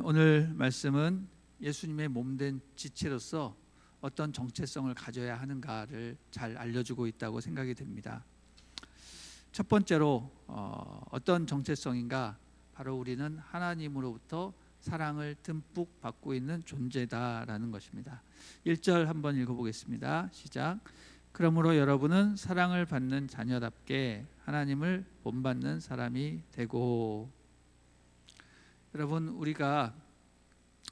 오늘 말씀은 예수님의 몸된 지체로서 어떤 정체성을 가져야 하는가를 잘 알려주고 있다고 생각이 됩니다. 첫 번째로 어떤 정체성인가? 바로 우리는 하나님으로부터 사랑을 듬뿍 받고 있는 존재다라는 것입니다. 1절 한번 읽어보겠습니다. 시작. 그러므로 여러분은 사랑을 받는 자녀답게 하나님을 본받는 사람이 되고. 여러분, 우리가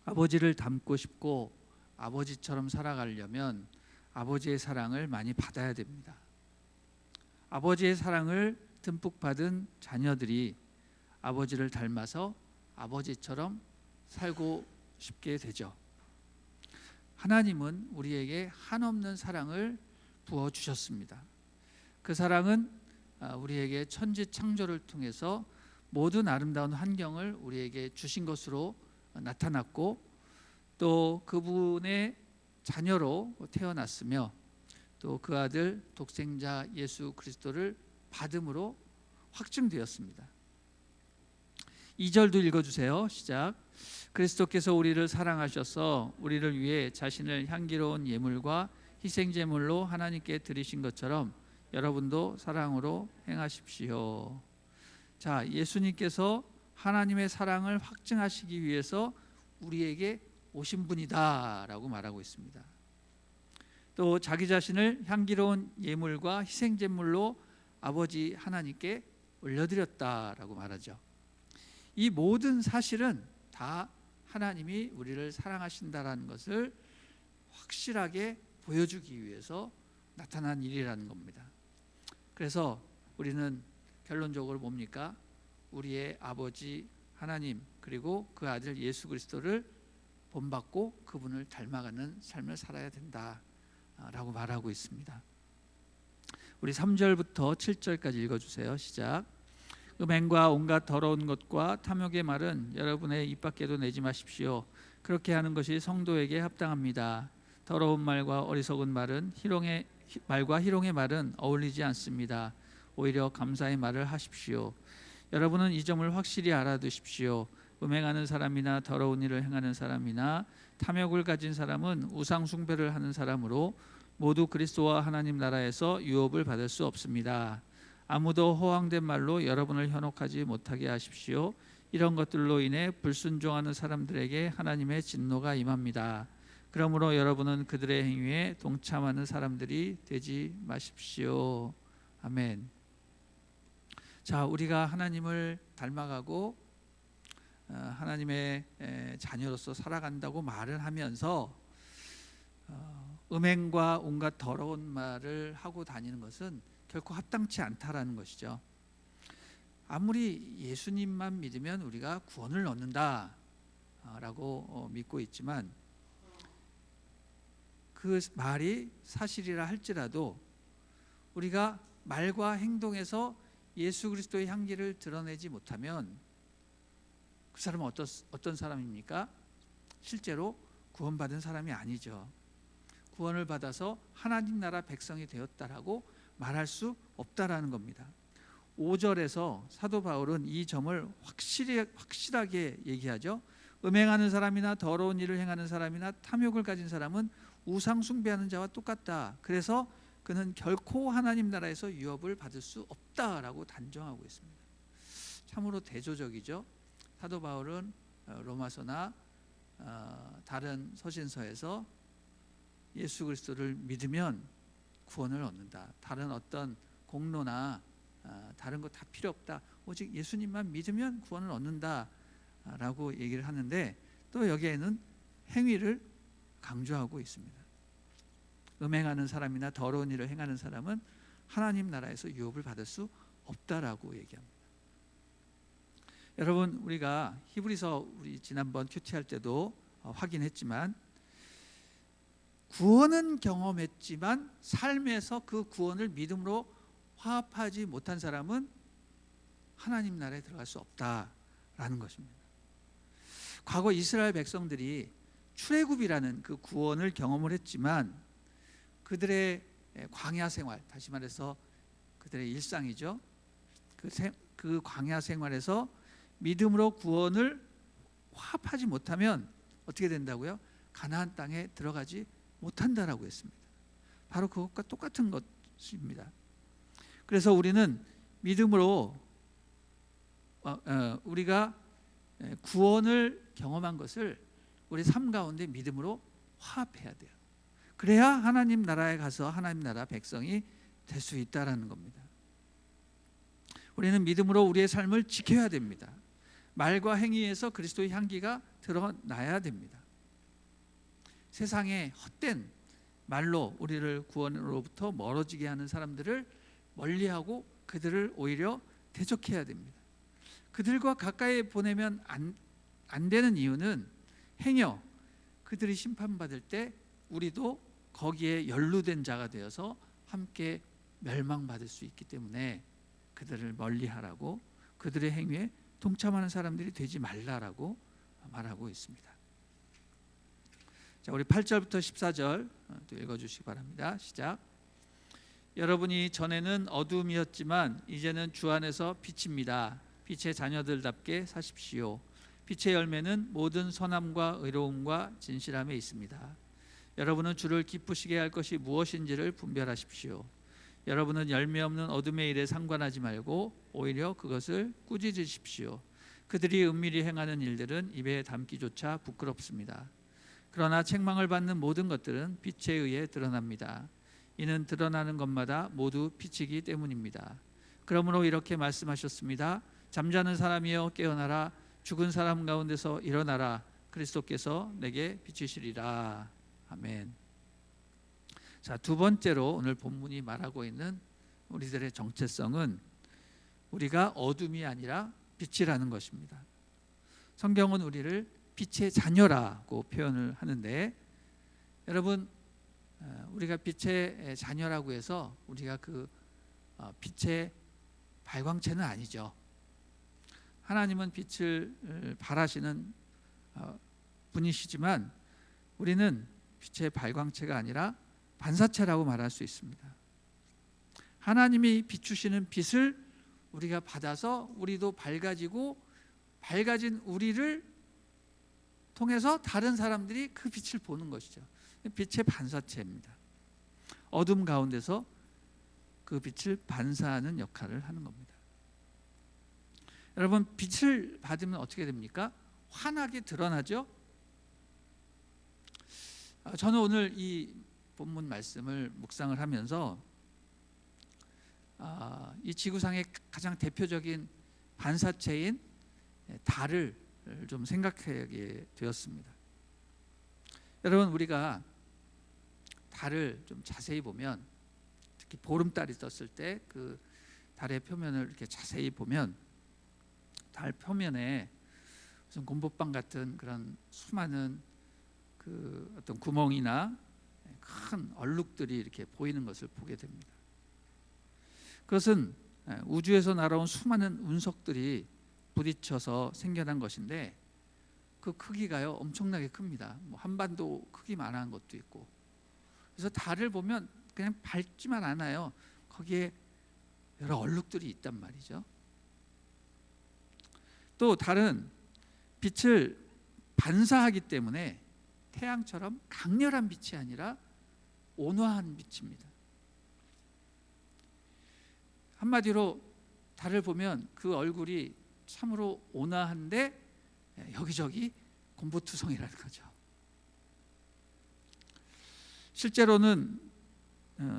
아버지를 닮고 싶고 아버지처럼 살아가려면 아버지의 사랑을 많이 받아야 됩니다. 아버지의 사랑을 듬뿍 받은 자녀들이 아버지를 닮아서 아버지처럼 살고 싶게 되죠. 하나님은 우리에게 한없는 사랑을 부어주셨습니다. 그 사랑은 우리에게 천지 창조를 통해서 모든 아름다운 환경을 우리에게 주신 것으로 나타났고, 또 그분의 자녀로 태어났으며 또 그 아들 독생자 예수 그리스도를 받음으로 확증되었습니다. 2절도 읽어주세요. 시작. 그리스도께서 우리를 사랑하셔서 우리를 위해 자신을 향기로운 예물과 희생제물로 하나님께 드리신 것처럼 여러분도 사랑으로 행하십시오. 자, 예수님께서 하나님의 사랑을 확증하시기 위해서 우리에게 오신 분이다 라고 말하고 있습니다. 또 자기 자신을 향기로운 예물과 희생제물로 아버지 하나님께 올려드렸다라고 말하죠. 이 모든 사실은 다 하나님이 우리를 사랑하신다라는 것을 확실하게 보여주기 위해서 나타난 일이라는 겁니다. 그래서 우리는 결론적으로 뭡니까? 우리의 아버지 하나님 그리고 그 아들 예수 그리스도를 본받고 그분을 닮아가는 삶을 살아야 된다라고 말하고 있습니다. 우리 3절부터 7절까지 읽어주세요. 시작. 음행과 온갖 더러운 것과 탐욕의 말은 여러분의 입 밖에도 내지 마십시오. 그렇게 하는 것이 성도에게 합당합니다. 더러운 말과 어리석은 말은 희롱의 말은 어울리지 않습니다. 오히려 감사의 말을 하십시오. 여러분은 이 점을 확실히 알아두십시오. 음행하는 사람이나 더러운 일을 행하는 사람이나 탐욕을 가진 사람은 우상 숭배를 하는 사람으로 모두 그리스도와 하나님 나라에서 유업을 받을 수 없습니다. 아무도 허황된 말로 여러분을 현혹하지 못하게 하십시오. 이런 것들로 인해 불순종하는 사람들에게 하나님의 진노가 임합니다. 그러므로 여러분은 그들의 행위에 동참하는 사람들이 되지 마십시오. 아멘. 자, 우리가 하나님을 닮아가고 하나님의 자녀로서 살아간다고 말을 하면서 음행과 온갖 더러운 말을 하고 다니는 것은 결코 합당치 않다라는 것이죠. 아무리 예수님만 믿으면 우리가 구원을 얻는다라고 믿고 있지만 그 말이 사실이라 할지라도 우리가 말과 행동에서 예수 그리스도의 향기를 드러내지 못하면 그 사람은 어떤 사람입니까? 실제로 구원받은 사람이 아니죠. 구원을 받아서 하나님 나라 백성이 되었다라고 말할 수 없다라는 겁니다. 5절에서 사도 바울은 이 점을 확실하게 얘기하죠. 음행하는 사람이나 더러운 일을 행하는 사람이나 탐욕을 가진 사람은 우상 숭배하는 자와 똑같다. 그래서 그는 결코 하나님 나라에서 유업을 받을 수 없다라고 단정하고 있습니다. 참으로 대조적이죠. 사도 바울은 로마서나 다른 서신서에서 예수 그리스도를 믿으면 구원을 얻는다. 다른 어떤 공로나 다른 거 다 필요 없다. 오직 예수님만 믿으면 구원을 얻는다라고 얘기를 하는데 또 여기에는 행위를 강조하고 있습니다. 음행하는 사람이나 더러운 일을 행하는 사람은 하나님 나라에서 유업을 받을 수 없다라고 얘기합니다. 여러분, 우리가 히브리서 우리 지난번 큐티할 때도 확인했지만 구원은 경험했지만 삶에서 그 구원을 믿음으로 화합하지 못한 사람은 하나님 나라에 들어갈 수 없다라는 것입니다. 과거 이스라엘 백성들이 출애굽이라는 그 구원을 경험을 했지만 그들의 광야 생활, 다시 말해서 그들의 일상이죠. 그 광야 생활에서 믿음으로 구원을 화합하지 못하면 어떻게 된다고요? 가나안 땅에 들어가지 못한다라고 했습니다. 바로 그것과 똑같은 것입니다. 그래서 우리는 믿음으로 우리가 구원을 경험한 것을 우리 삶 가운데 믿음으로 화합해야 돼요. 그래야 하나님 나라에 가서 하나님 나라 백성이 될 수 있다라는 겁니다. 우리는 믿음으로 우리의 삶을 지켜야 됩니다. 말과 행위에서 그리스도의 향기가 드러나야 됩니다. 세상에 헛된 말로 우리를 구원으로부터 멀어지게 하는 사람들을 멀리하고 그들을 오히려 대적해야 됩니다. 그들과 가까이 보내면 안 되는 이유는 행여 그들이 심판받을 때 우리도 거기에 연루된 자가 되어서 함께 멸망받을 수 있기 때문에 그들을 멀리하라고, 그들의 행위에 동참하는 사람들이 되지 말라라고 말하고 있습니다. 자, 우리 8절부터 14절 또 읽어주시기 바랍니다. 시작. 여러분이 전에는 어둠이었지만 이제는 주 안에서 빛입니다. 빛의 자녀들답게 사십시오. 빛의 열매는 모든 선함과 의로움과 진실함에 있습니다. 여러분은 주를 기쁘시게 할 것이 무엇인지를 분별하십시오. 여러분은 열매 없는 어둠의 일에 상관하지 말고 오히려 그것을 꾸짖으십시오. 그들이 은밀히 행하는 일들은 입에 담기조차 부끄럽습니다. 그러나 책망을 받는 모든 것들은 빛에 의해 드러납니다. 이는 드러나는 것마다 모두 빛이기 때문입니다. 그러므로 이렇게 말씀하셨습니다. 잠자는 사람이여 깨어나라. 죽은 사람 가운데서 일어나라. 그리스도께서 내게 비치시리라. 아멘. 자, 두 번째로 오늘 본문이 말하고 있는 우리들의 정체성은 우리가 어둠이 아니라 빛이라는 것입니다. 성경은 우리를 빛의 자녀라고 표현을 하는데, 여러분, 우리가 빛의 자녀라고 해서 우리가 그 빛의 발광체는 아니죠. 하나님은 빛을 발하시는 분이시지만 우리는 빛의 발광체가 아니라 반사체라고 말할 수 있습니다. 하나님이 비추시는 빛을 우리가 받아서 우리도 밝아지고, 밝아진 우리를 통해서 다른 사람들이 그 빛을 보는 것이죠. 빛의 반사체입니다. 어둠 가운데서 그 빛을 반사하는 역할을 하는 겁니다. 여러분, 빛을 받으면 어떻게 됩니까? 환하게 드러나죠. 저는 오늘 이 본문 말씀을 묵상을 하면서 이 지구상의 가장 대표적인 반사체인 달을 좀 생각하게 되었습니다. 여러분, 우리가 달을 좀 자세히 보면, 특히 보름달이 떴을 때 그 달의 표면을 이렇게 자세히 보면 달 표면에 무슨 곰보빵 같은 그런 수많은 그 어떤 구멍이나 큰 얼룩들이 이렇게 보이는 것을 보게 됩니다. 그것은 우주에서 날아온 수많은 운석들이 부딪혀서 생겨난 것인데, 그 크기가요 엄청나게 큽니다. 뭐 한반도 크기만한 것도 있고. 그래서 달을 보면 그냥 밝지만 않아요. 거기에 여러 얼룩들이 있단 말이죠. 또 달은 빛을 반사하기 때문에 태양처럼 강렬한 빛이 아니라 온화한 빛입니다. 한마디로 달을 보면 그 얼굴이 참으로 온화한데 여기저기 곰보투성이라는 거죠. 실제로는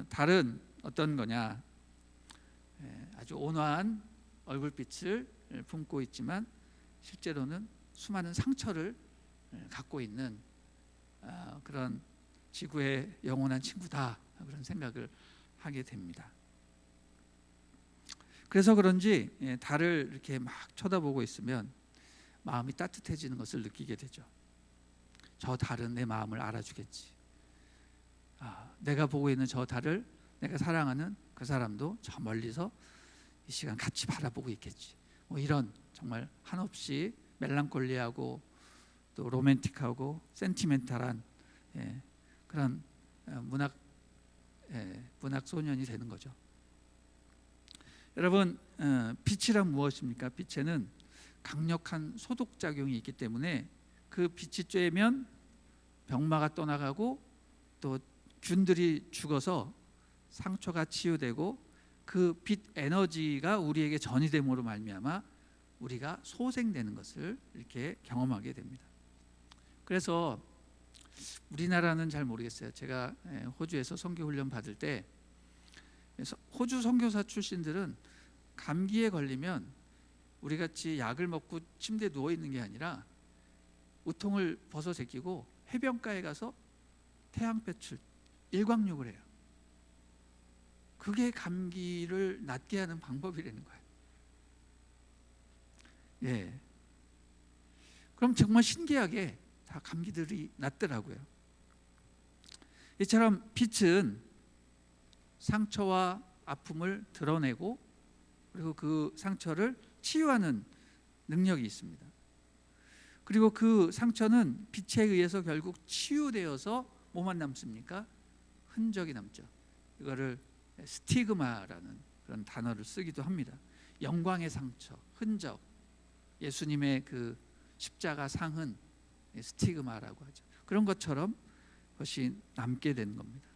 달은 어떤 거냐, 아주 온화한 얼굴빛을 품고 있지만 실제로는 수많은 상처를 갖고 있는 그런 지구의 영원한 친구다, 그런 생각을 하게 됩니다. 그래서 그런지 달을 이렇게 막 쳐다보고 있으면 마음이 따뜻해지는 것을 느끼게 되죠. 저 달은 내 마음을 알아주겠지. 내가 보고 있는 저 달을 내가 사랑하는 그 사람도 저 멀리서 이 시간 같이 바라보고 있겠지. 뭐 이런 정말 한없이 멜랑콜리하고 또 로맨틱하고 센티멘탈한 그런 문학 소년이 되는 거죠. 여러분, 빛이란 무엇입니까? 빛에는 강력한 소독 작용이 있기 때문에 그 빛이 쬐면 병마가 떠나가고 또 균들이 죽어서 상처가 치유되고 그 빛 에너지가 우리에게 전이됨으로 말미암아 우리가 소생되는 것을 이렇게 경험하게 됩니다. 그래서 우리나라는 잘 모르겠어요. 제가 호주에서 선교 훈련 받을 때 호주 선교사 출신들은 감기에 걸리면 우리 같이 약을 먹고 침대에 누워 있는 게 아니라 우통을 벗어 제끼고 해변가에 가서 태양볕을 일광욕을 해요. 그게 감기를 낫게 하는 방법이라는 거예요. 예. 그럼 정말 신기하게 다 감기들이 낫더라고요. 이처럼 빛은 상처와 아픔을 드러내고 그리고 그 상처를 치유하는 능력이 있습니다. 그리고 그 상처는 빛에 의해서 결국 치유되어서 뭐만 남습니까? 흔적이 남죠. 이거를 스티그마라는 그런 단어를 쓰기도 합니다. 영광의 상처, 흔적, 예수님의 그 십자가 상흔, 스티그마라고 하죠. 그런 것처럼 그것이 남게 되는 겁니다.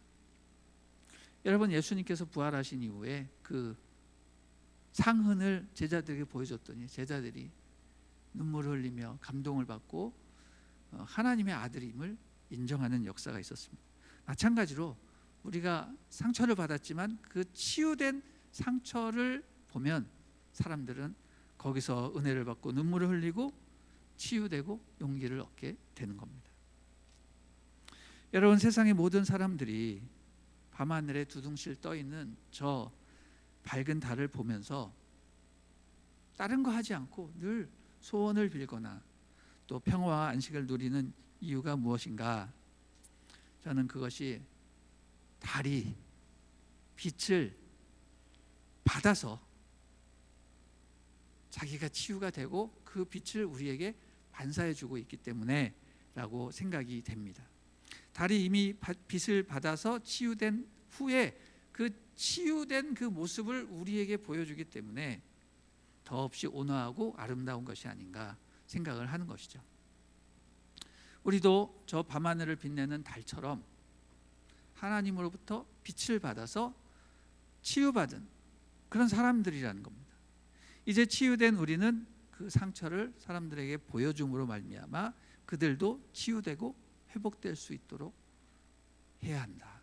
여러분, 예수님께서 부활하신 이후에 그 상흔을 제자들에게 보여줬더니 제자들이 눈물을 흘리며 감동을 받고 하나님의 아들임을 인정하는 역사가 있었습니다. 마찬가지로 우리가 상처를 받았지만 그 치유된 상처를 보면 사람들은 거기서 은혜를 받고 눈물을 흘리고 치유되고 용기를 얻게 되는 겁니다. 여러분, 세상의 모든 사람들이 밤하늘에 두둥실 떠 있는 저 밝은 달을 보면서 다른 거 하지 않고 늘 소원을 빌거나 또 평화와 안식을 누리는 이유가 무엇인가? 저는 그것이 달이 빛을 받아서 자기가 치유가 되고 그 빛을 우리에게 반사해 주고 있기 때문에 라고 생각이 됩니다. 달이 이미 빛을 받아서 치유된 후에 그 치유된 그 모습을 우리에게 보여주기 때문에 더없이 온화하고 아름다운 것이 아닌가 생각을 하는 것이죠. 우리도 저 밤하늘을 빛내는 달처럼 하나님으로부터 빛을 받아서 치유받은 그런 사람들이라는 겁니다. 이제 치유된 우리는 그 상처를 사람들에게 보여줌으로 말미암아 그들도 치유되고 회복될 수 있도록 해야 한다.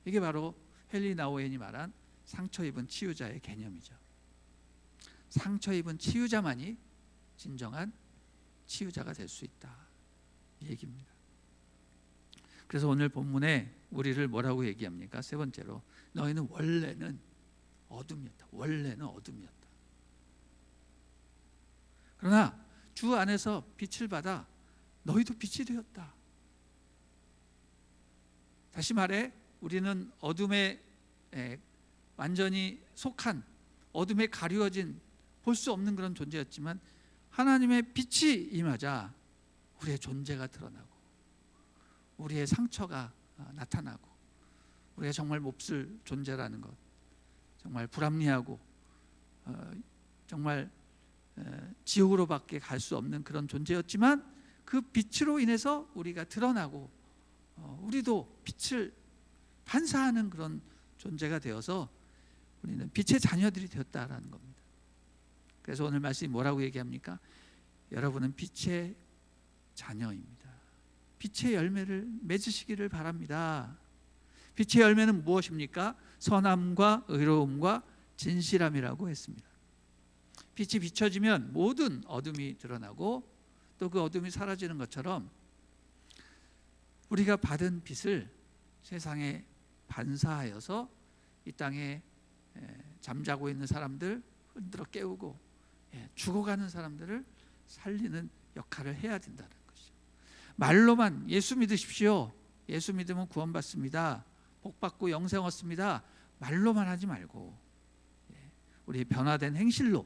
이게 바로 헨리 나우엔이 말한 상처 입은 치유자의 개념이죠. 상처 입은 치유자만이 진정한 치유자가 될 수 있다, 이 얘기입니다. 그래서 오늘 본문에 우리를 뭐라고 얘기합니까? 세 번째로, 너희는 원래는 어둠이었다. 원래는 어둠이었다. 그러나 주 안에서 빛을 받아 너희도 빛이 되었다. 다시 말해, 우리는 어둠에 완전히 속한, 어둠에 가려진 볼 수 없는 그런 존재였지만 하나님의 빛이 임하자 우리의 존재가 드러나고 우리의 상처가 나타나고 우리가 정말 몹쓸 존재라는 것, 정말 불합리하고 정말 지옥으로밖에 갈 수 없는 그런 존재였지만 그 빛으로 인해서 우리가 드러나고 우리도 빛을 반사하는 그런 존재가 되어서 우리는 빛의 자녀들이 되었다라는 겁니다. 그래서 오늘 말씀이 뭐라고 얘기합니까? 여러분은 빛의 자녀입니다. 빛의 열매를 맺으시기를 바랍니다. 빛의 열매는 무엇입니까? 선함과 의로움과 진실함이라고 했습니다. 빛이 비춰지면 모든 어둠이 드러나고 또 그 어둠이 사라지는 것처럼 우리가 받은 빛을 세상에 반사하여서 이 땅에 잠자고 있는 사람들 흔들어 깨우고 죽어가는 사람들을 살리는 역할을 해야 된다는 것이죠. 말로만 예수 믿으십시오, 예수 믿으면 구원받습니다, 복받고 영생 얻습니다, 말로만 하지 말고 우리 변화된 행실로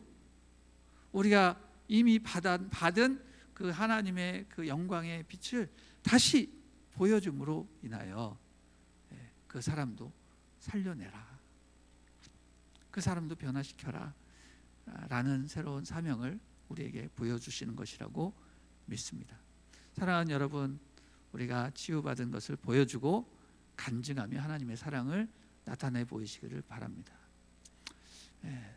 우리가 이미 받은 그 하나님의 그 영광의 빛을 다시 보여줌으로 인하여 그 사람도 살려내라, 그 사람도 변화시켜라 라는 새로운 사명을 우리에게 보여주시는 것이라고 믿습니다. 사랑하는 여러분, 우리가 치유받은 것을 보여주고 간증하며 하나님의 사랑을 나타내 보이시기를 바랍니다.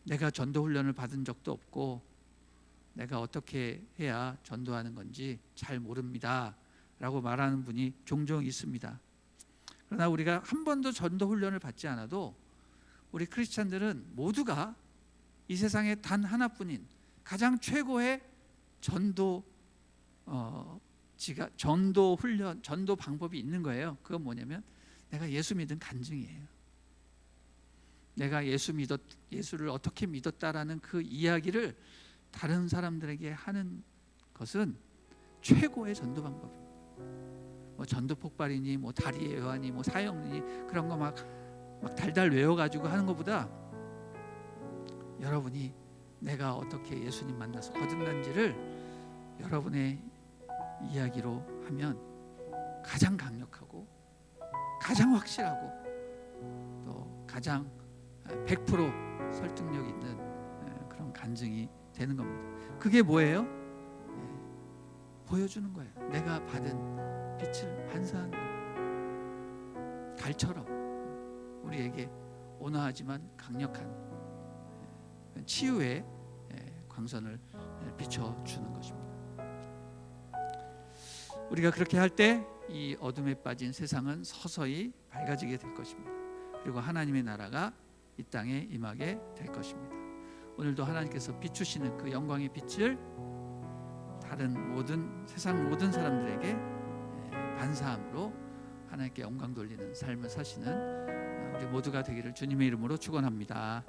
내가 전도 훈련을 받은 적도 없고 내가 어떻게 해야 전도하는 건지 잘 모릅니다 라고 말하는 분이 종종 있습니다. 그러나 우리가 한 번도 전도 훈련을 받지 않아도 우리 크리스찬들은 모두가 이 세상에 단 하나뿐인 가장 최고의 전도 훈련, 전도 방법이 있는 거예요. 그건 뭐냐면 내가 예수 믿은 간증이에요. 내가 예수를 어떻게 믿었다라는 그 이야기를 다른 사람들에게 하는 것은 최고의 전도 방법입니다. 뭐 전도 폭발이니 뭐 다리의 요한이 뭐 사형이니 그런 거 막 달달 외워가지고 하는 것보다 여러분이 내가 어떻게 예수님 만나서 거듭난지를 여러분의 이야기로 하면 가장 강력하고 가장 확실하고 또 가장 100% 설득력 있는 그런 간증이 되는 겁니다. 그게 뭐예요? 보여주는 거예요. 내가 받은 빛을 반사하는 거예요. 달처럼 우리에게 온화하지만 강력한 치유의 광선을 비춰주는 것입니다. 우리가 그렇게 할 때 이 어둠에 빠진 세상은 서서히 밝아지게 될 것입니다. 그리고 하나님의 나라가 이 땅에 임하게 될 것입니다. 오늘도 하나님께서 비추시는 그 영광의 빛을 다른 세상 모든 사람들에게 반사함으로 하나님께 영광 돌리는 삶을 사시는 우리 모두가 되기를 주님의 이름으로 축원합니다.